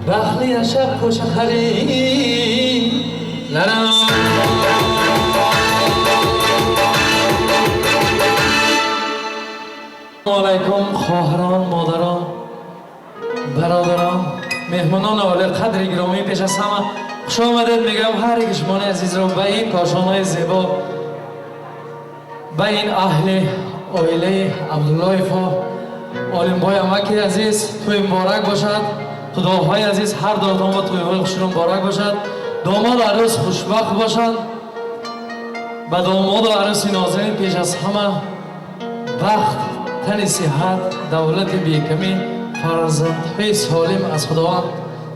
رحلی شب خوش خری لرم علیکم خواهران، مادران، برادران، مهمانان عالی قدر گرامی، پیش از همه خوش آمدید میگم هر یک شما عزیز رو به این کاشانهای زیبا، به این اهل عائله عبدالله فا عالم بای امکی عزیز توی مبارک باشد. خداهای عزیز هر داماد توی های خوشون مبارک باشد. داماد عروس خوشبخت باشد. به داماد و عروس نازنین پیش از همه بخت، تن صحت، دولت بیکمی، فرزندهای سالم از خداوند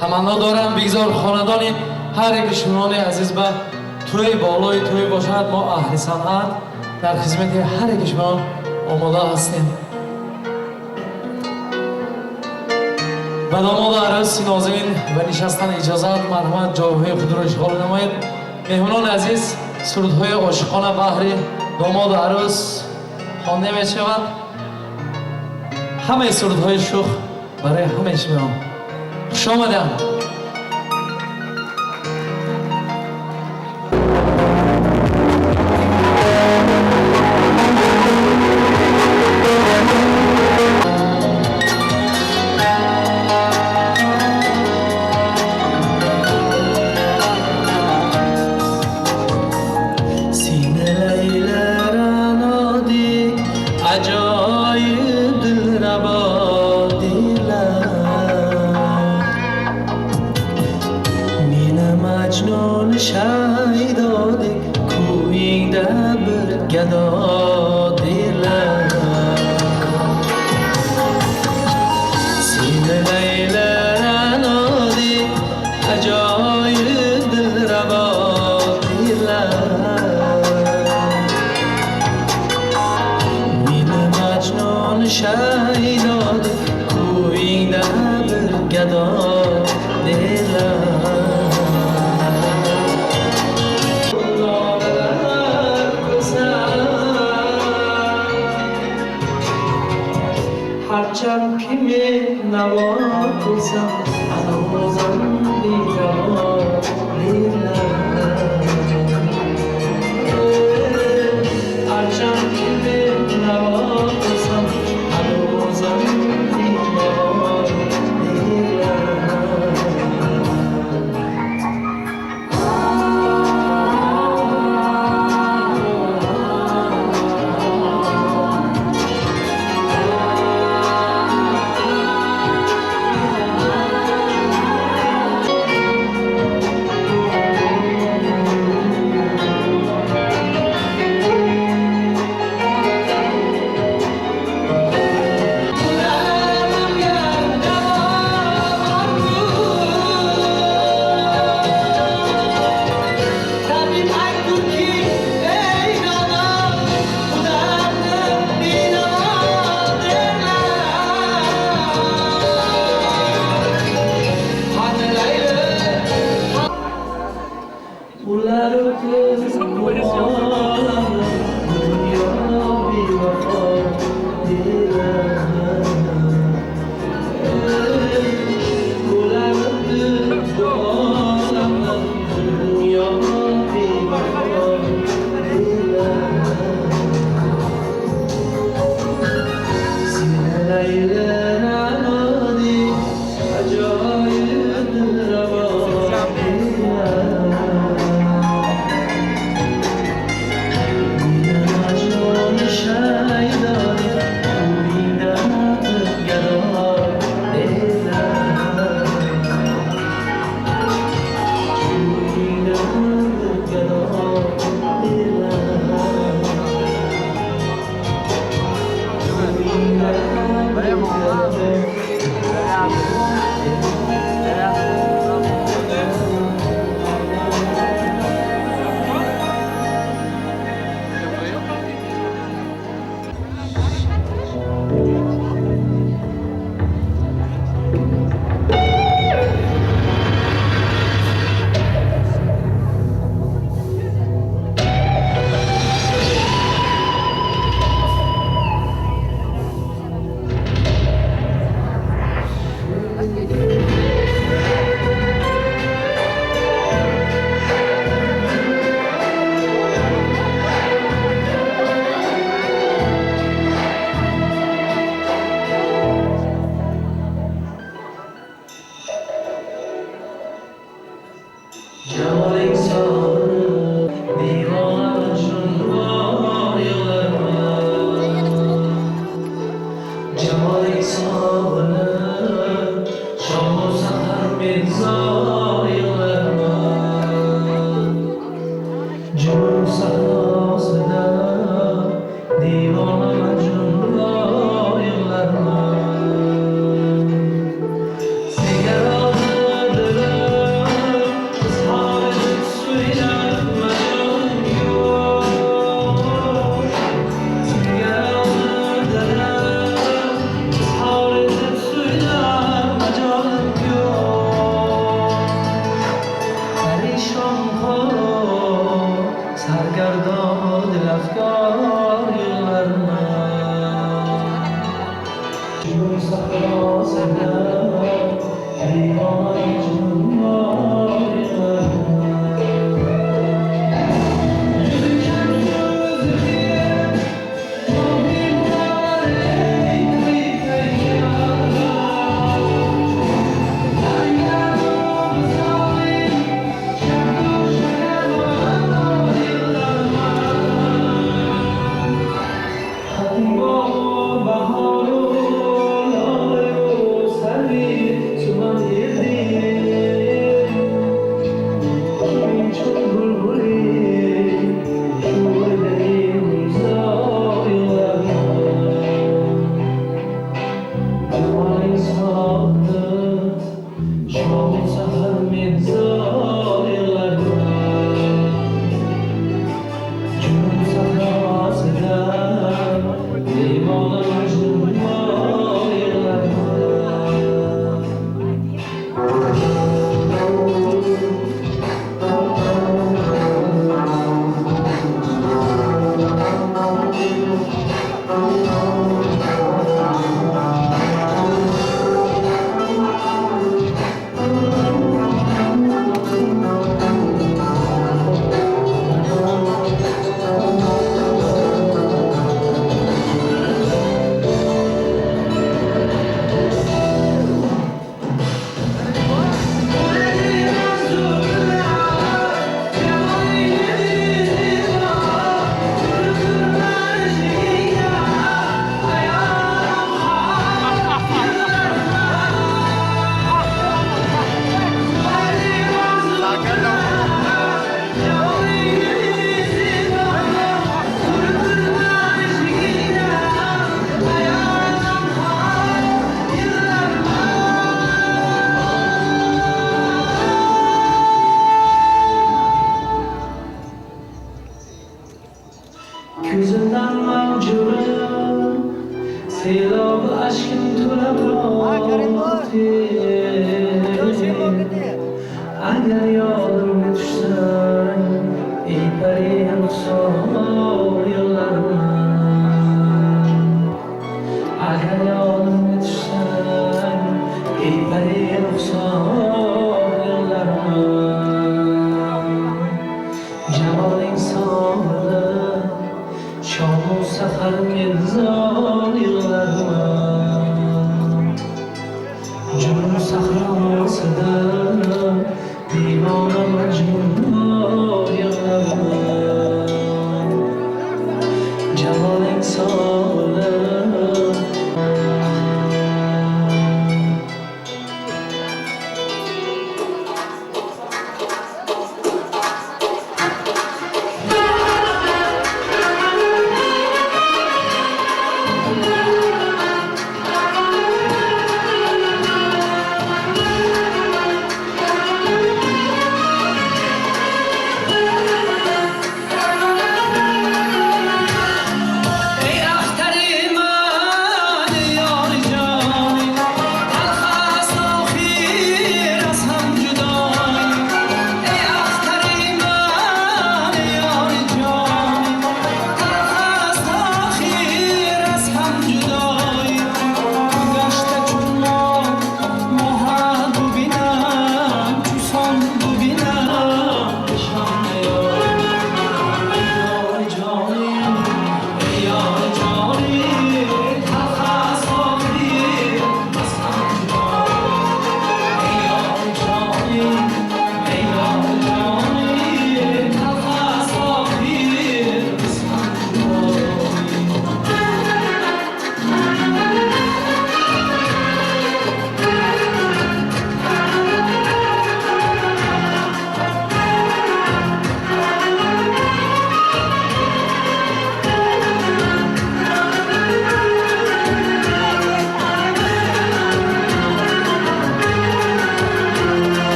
تمنا دارم. بگذار خاندانی هر یک شما عزیز به توی بالای توی باشد. ما اهل صنعت در خدمت هر یک شما آماده هستیم. به داماد عروس نازنین و نشستن اجازت مرحمت جایهای خود را اشغال نمایید. مهمانان عزیز سرودهای عاشقانه بهر داماد عروس خوانده می شود. همه سرودهای شوخ برای همه شما. خوش آمدید. هرچند که می نوازم هنوزم بیدار هرچند که می نوازم هنوزم بیدار Divana Majnun'da yıllarına Sigaralı dilim ısrar edip söyler mecalim yok Sigaralı dilim ısrar edip söyler mecalim yok Perişan kal sargardon dil afkar yıllarına Cümle sahrasında divane cümle yıllarına Yürüken gözleriye muhabirler eğitim feryat Deryanın zalim şarkışlar yıllarına Hatimbo baharu layo servi suman yedi Çok bulbuli şuurlayım zayılarına Cemalin saadet şam sahar menzayılarına Cünun sahrasında divana Majnun yıllarına Gözünden mevcurum Seylab aşkın turabati Agar yolimga tushsang Ey pari ruxsor yillarima Agar yolimga tushsang Ey pari ruxsor yillarima Jamoling sog'li Şam-u sahar menzor yıllarima Cünun sahrasida divana Majnun yıllarima Cemalin sog'li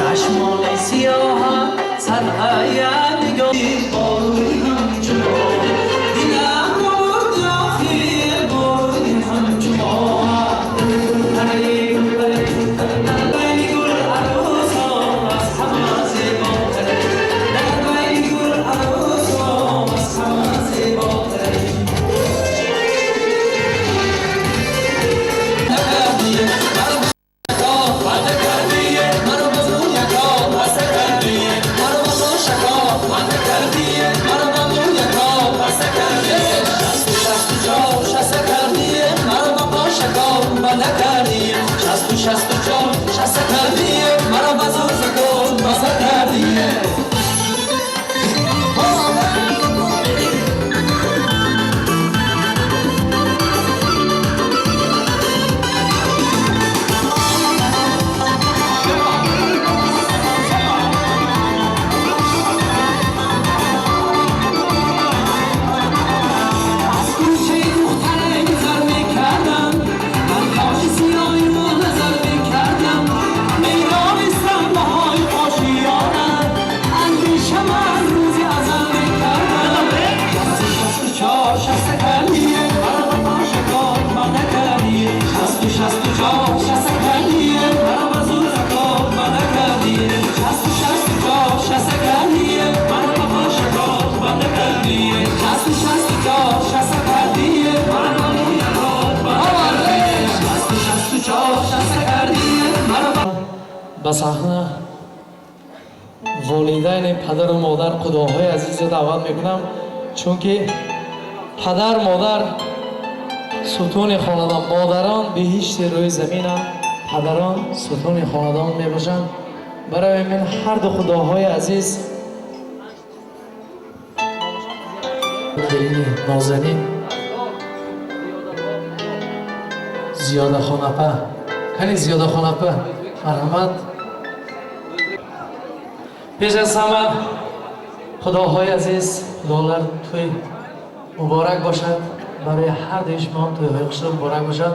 چشمان سیاه سرهای نگاهی باری همچون دلم برد آخر باری همچون هری بری گل عروس از همه زیباتر بری گل عروس از همه زیباتر شست جان شست کردیه مرا بزرگ کن بزرگ کردیه ба саҳна волидайни падару модар худоҳои азизро даъват мекунам, чунки падар модар сутуни хонадон, модарон биҳишти рӯи заминанд, падарон сутуни хонадон мебошанд. барои мин ҳарду худоҳои азиз келини нозанин зиёдахонапа кани зиёдахонапа марҳамат. пеш аз ҳама худоҳои азиз, худолар тӯй муборак бошад, барои ҳардуи шумо тӯйҳои хушрӯ муборак бошад.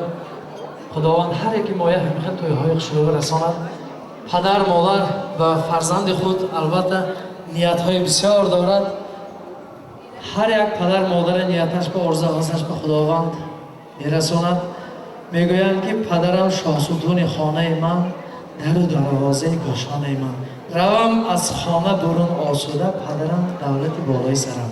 худованд ҳар яке моя ҳамихел тӯйҳои хушрӯ расонад. падар модар ба фарзанди худ албатта ниятҳои бисёр дорад. ҳар як падар модар нияташ ба орзуҳояш ба худованд мерасонад. мегӯянд ки падарам шоҳсутуни хонаи ман, дару дарвозаи кошонаи ман. равам аз хона бурун осуда, падарам давлати болои сарам.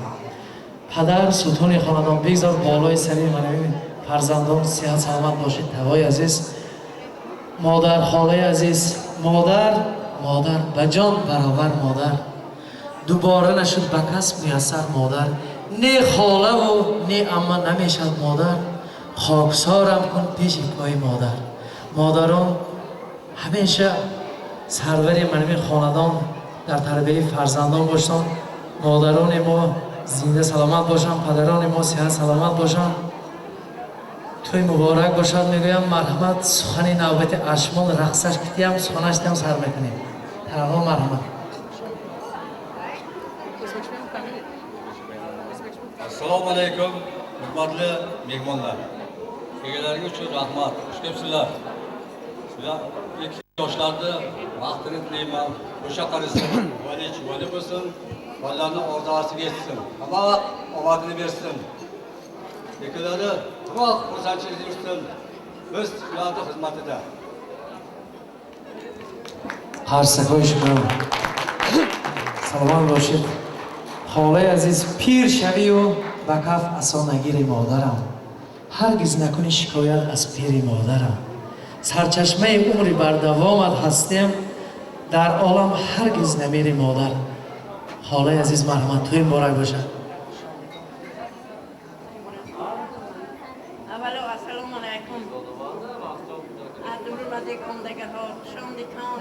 падар сутуни хонадон, бигзор болои сари манави фарзандон сиҳат саломат бошед. тавои азиз, модар холаи азиз, модар ба ҷон баробар модар, дубора нашуд ба кас муяссар модар. не холаву не амма намешад модар, خاکسارم کن پیش پای مادر. مادران همیشه سروری منوی خاندان در تربیت فرزندان باشند. مادران ما زنده سلامت باشند، پدران ما صحت سلامت باشند. توی مبارک باشد. میگویم مرحمت سخنی نوبت اشمال رقصش کتیم سخنش تیم سر میکنیم. تنها مرحمت. Assalomu alaykum, hurmatli mehmonlar. Kelganlaringiz uchun rahmat. Xush kelibsizlar. Sizlar ikki yoshlarni vaqtini tilayman. O'sha qarisin, vali bo'lsin, bolalarni orzulariga yetsin. Hamma vaqt omadini bersin. Ikkalari quloq xursandchilik yursin. Biz ularning xizmatida. قرصکای شما سلام باشید. خاله عزیز پیر شوی و به کف عصا نگیری مادرم. هرگز نکنی شکایت از پیری مادرم. سرچشمه عمری بر دوامت هستیم، در عالم هرگز نمیری مادر. خاله عزیز مرحمت توی مبارک باشد.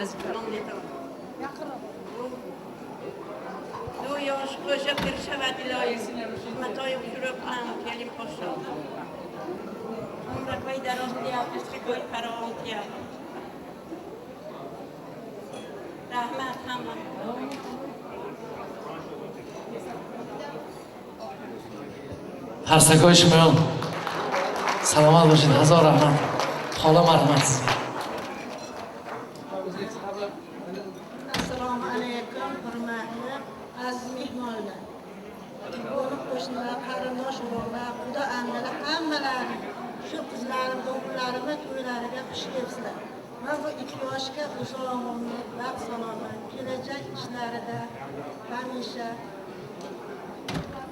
السلام علیکم. دو yaş koca bir şevadilayı matayı uçurup kelim koşu. Sonra koy darostya, eski koy karavantya. Rahmet hamma. قرصکای شما سلامت باشید. هزار رحمت. خاله مرحمت. Assalomu alaykum, hurmatli aziz mehmonlar. Qo'ni qo'shnilar, qarindosh urug'lar, xudo andalar hammalari shu qizlarim, o'g'illarimiz to'ylariga xush kelibsizlar. Men bu 2 yoshga xushomonni, baxt salomat, kelajak ishlarida hamisha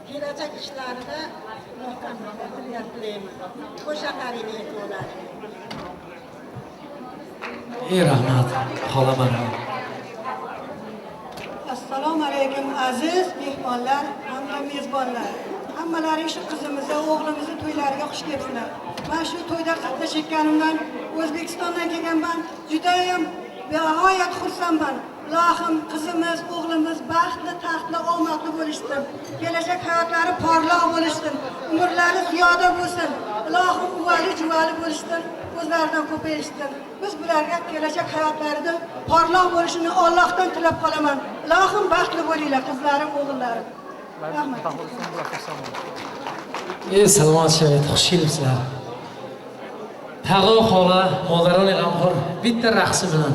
kelajak ishlarida muvaffaqiyat tilayman. Qo'sha qaring e'tiborlar. Rahmat, xola marhamat. Assalomu alaykum aziz mehmonlar hamda mezbonlar. Hammalaring shu qizimizni, o'g'limizni to'ylariga xush kelibsizlar. Men shu to'yda qatnashganimdan, O'zbekistondan kelganman, juda ham behayoat xursandman. Ilohim qizimiz, o'g'limiz baxtli, taxtli, omadli bo'lishsin. Kelajak hayotlari porloq bo'lishsin. Umrlari ziyoda bo'lsin. Ilohim uvali juvali bo'lishsin. O'zlaridan ko'payishsin. Biz bularga kelajak hayotlarida porloq bo'lishini Allohdan tilab qolaman. Ilohim baxtli bo'linglar qizlarim, o'g'illarim. Rahmat. Salomat shavit, xush kelibsizlar. Tag'o xola, modaroni g'amxo'r bitta raqsi bilan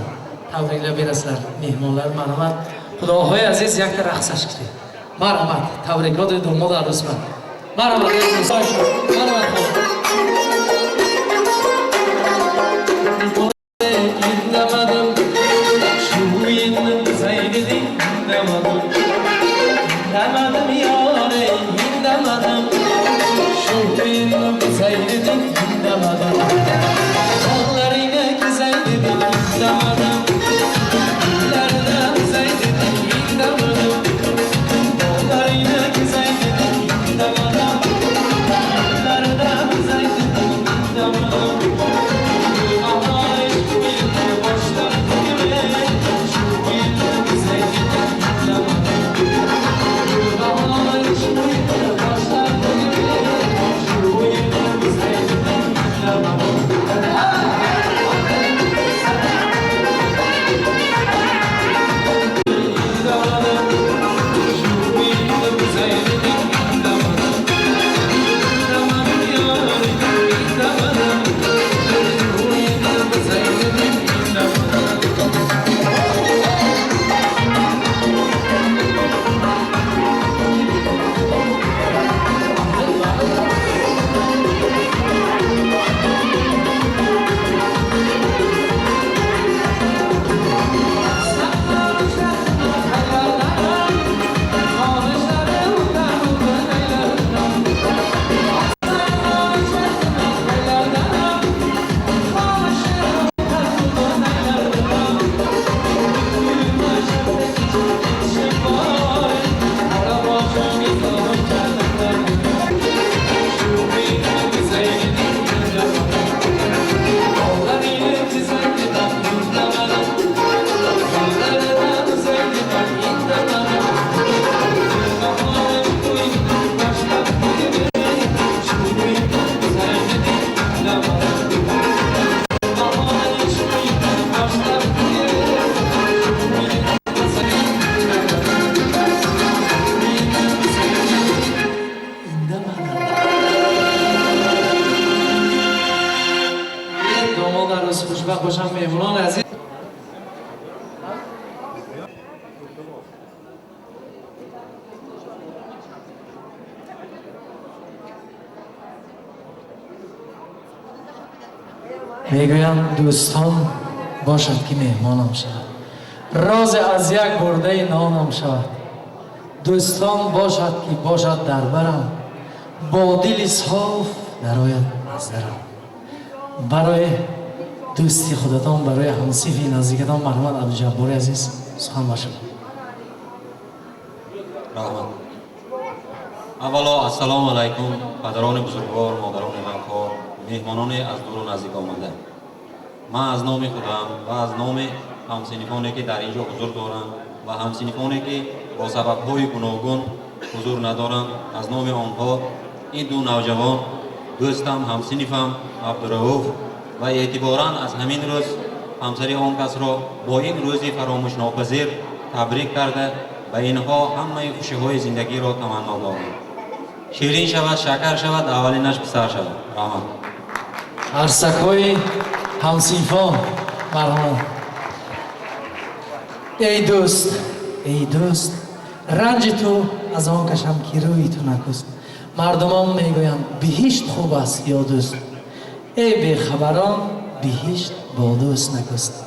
tabriklab berasizlar. Mehmonlar marhamat. Xudohoy aziz yakta raqs ashkiri. Marhamat, tabrikot domod arusman. Marhamat, marhamat xola. İndamadım, şu yılın zaydedi, indamadım. İndamadım yâre, indamadım. Şu yılın zaydedi, indamadım. Kollarına zaydedi, indamadım. Kollarına zaydedi, indamadım. Kollarına zaydedi, indamadım. Kollarına zaydedi, indamadım. خوشم مهمونان عزیز میگویم دوستان باشد که مهمانم شود راز از یک برده نانم شود دوستان باشد که باشد در برم با دل صاف درآید از درم برای دوستی خودتان برای همصیفی نزدیکتان مرحمت عبدالجباری عزیز سخن باشد رحمت اولا السلام علیکم پدران بزرگوار مادران غمخوار مهمانان از دور و نزدیک آمده من از نام خودم و از نام همسنفانی که در اینجا حضور دارند و همسنفانی که با سبب‌های گوناگون حضور ندارند از نام آنها این دو نوجوان دوستم همسنفم عبدالرؤوف و اعتباراً از همین روز همسری آن کس را با این روزی فراموش ناپذیر تبریک کرده و اینها همه خوشی‌های زندگی را تمنا دارند شیرین شود شکر شود اولینش پسر شود رحمت عرصک‌های همسیفان مرحمت ای دوست رنج تو از آن کشم که روی تو نکست. مردمان میگویند بهشت خوب است یا دوست، ای بیخبران بهشت با دوست نکست.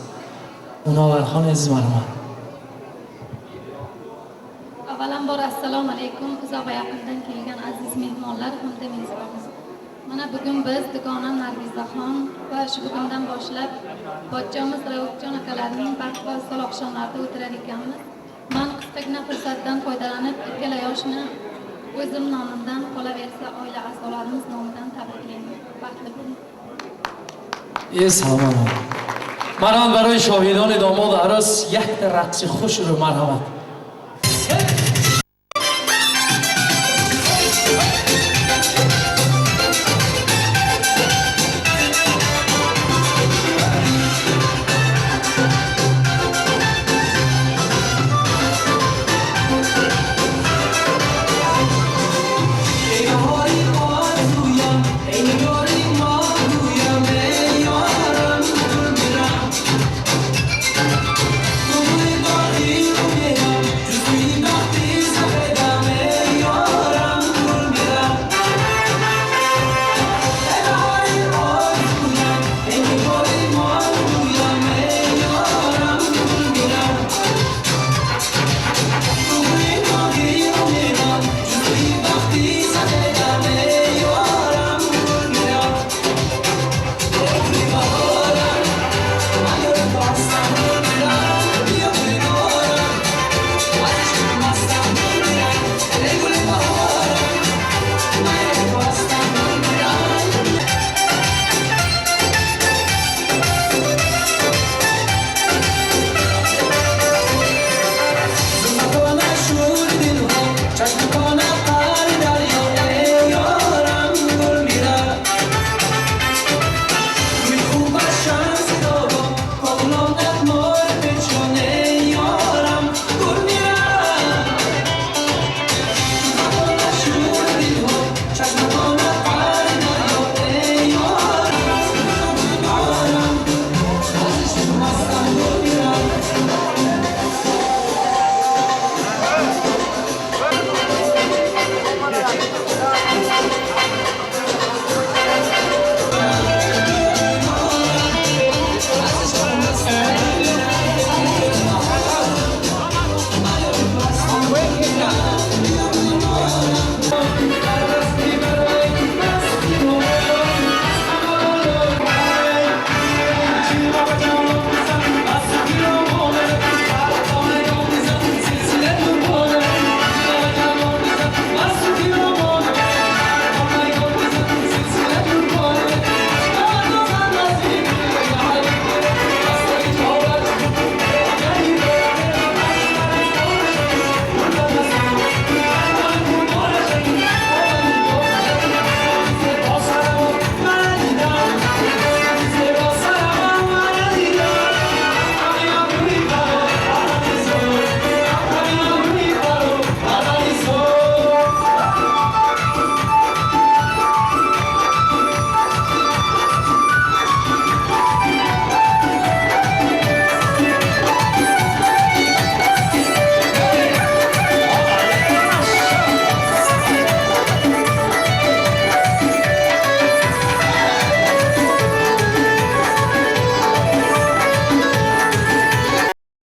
مناورخان عزیز مرحمت. avvalambor assalomu alaykum. Uzoq va yaqindan kelgan aziz mehmonlar hamda mezbonlar. Mana bugun biz Dugona Nargizaxon va shu bugundan boshlab pochchamiz Raufjon akalarning baxt va asal oqshomlarida o'tirar ekanmiz. Men qisqagina fursatdan foydalanib ikkala yoshni o'zim nomimdan, qolaversa oila a'zolarimiz nomidan tabriklayman. Baxtli bo'ling. سلام من برای شاهدان داماد عروس یک رقص خوش رو مرحمت.